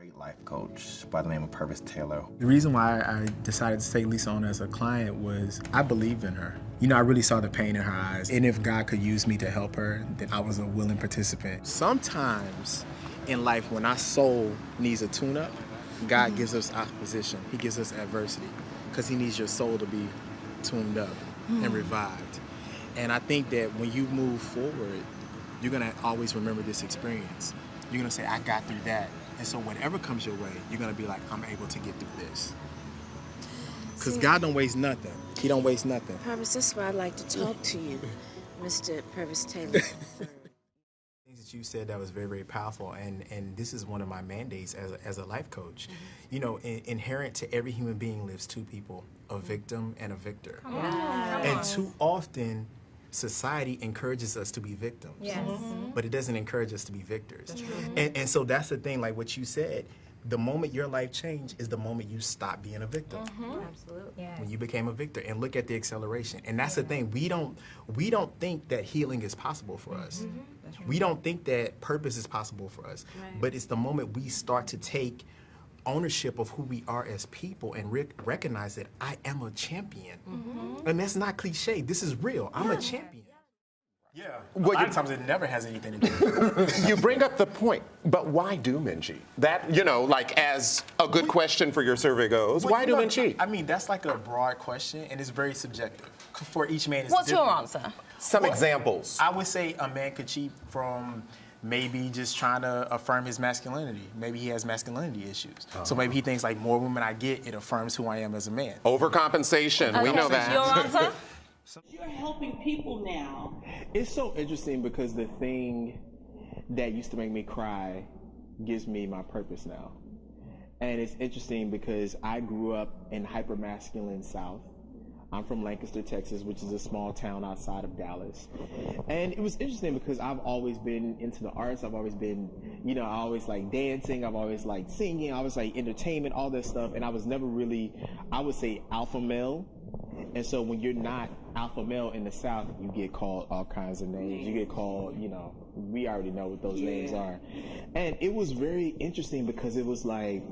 Great life coach by the name of Pervis. The reason why I decided to take Lisa on as a client was I believed in her. You know, I really saw the pain in her eyes. And if God could use me to help her, then I was a willing participant. Sometimes in life, when our soul needs a tune-up, God gives us opposition. He gives us adversity because he needs your soul to be tuned up and revived. And I think that when you move forward, you're gonna always remember this experience. You're gonna say, I got through that. And so whatever comes your way, you're gonna be like, I'm able to get through this. Because God don't waste nothing. He don't waste nothing. Pervis, this is why I'd like to talk to you, Mr. Pervis Taylor. Things that you said that was very, very powerful, and this is one of my mandates as a life coach. You know, inherent to every human being lives two people, a victim and a victor. Come on. And too often, society encourages us to be victims, but it doesn't encourage us to be victors. And so that's the thing, like what you said, the moment your life changed is the moment you stop being a victim. Absolutely. Yes. When you became a victor, and look at the acceleration. And that's the thing, we don't think that healing is possible for us. We don't think that purpose is possible for us. But it's the moment we start to take ownership of who we are as people and recognize that I am a champion. And that's not cliche, this is real. I'm a champion. Yeah, well, a lot of times it never has anything to do. You bring up the point, but why do men cheat? That, you know, like as a good question for your survey goes, why do men cheat? I mean, that's like a broad question, and it's very subjective. For each man, it's What's different. your answer? Some examples. I would say a man could cheat from maybe just trying to affirm his masculinity. Maybe he has masculinity issues. So maybe he thinks like, more women I get, it affirms who I am as a man. Overcompensation, we know that. Your answer? You're helping people now. It's so interesting because the thing that used to make me cry gives me my purpose now. And it's interesting because I grew up in hyper-masculine South. I'm from Lancaster, Texas, which is a small town outside of Dallas. And it was interesting because I've always been into the arts. I've always been, you know, I always like dancing. I've always liked singing. I always like entertainment, all that stuff. And I was never really, I would say, alpha male. And so when you're not alpha male in the South, you get called all kinds of names. You get called, you know, we already know what those names are. And it was very interesting because it was like,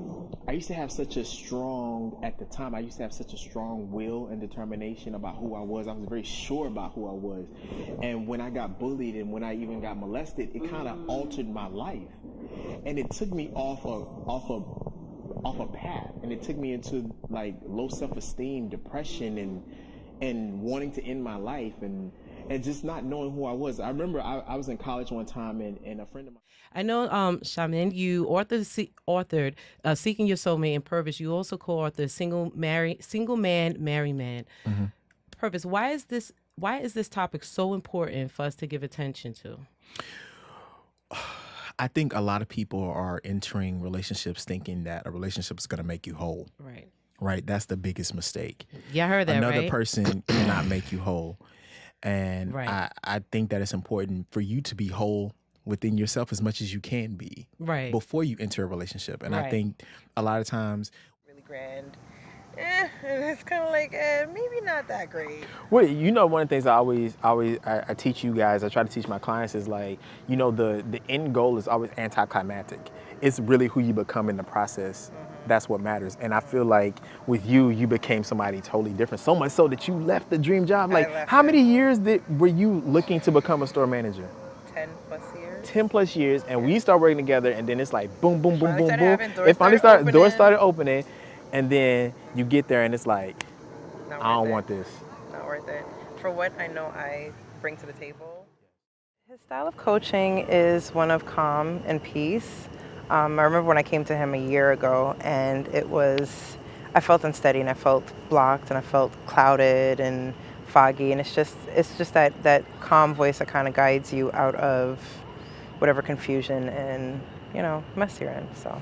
I used to have such a strong, at the time, I used to have such a strong will and determination about who I was. I was very sure about who I was. And when I got bullied and when I even got molested, it kind of altered my life. And it took me off a path, and it took me into like low self-esteem, depression, and wanting to end my life, and just not knowing who I was. I remember I was in college one time, and a friend of mine. I know, Shaman, you authored Seeking Your Soulmate, and Pervis, you also co-authored Single Man, Married Man. Pervis, why is this topic so important for us to give attention to? I think a lot of people are entering relationships thinking that a relationship is going to make you whole. Right. That's the biggest mistake. Yeah, I heard that, Another right? person cannot make you whole. And Right. I think that it's important for you to be whole within yourself as much as you can be before you enter a relationship. And I think a lot of times, really grand. And it's kind of like, maybe not that great. Well, you know, one of the things I teach you guys, I try to teach my clients is like, you know, the end goal is always anticlimactic. It's really who you become in the process. That's what matters. And I feel like with you became somebody totally different. So much so that you left the dream job. Like, how many years were you looking to become a store manager? 10 plus years. 10 plus years. And we start working together, and then it's like boom, boom, boom, boom, boom. It finally started, doors started opening. And then you get there and it's like, I don't want this. Not worth it. For what I know I bring to the table. His style of coaching is one of calm and peace. I remember when I came to him a year ago, and I felt unsteady, and I felt blocked, and I felt clouded and foggy, and it's just that calm voice that kind of guides you out of whatever confusion and, you know, mess you're in, so.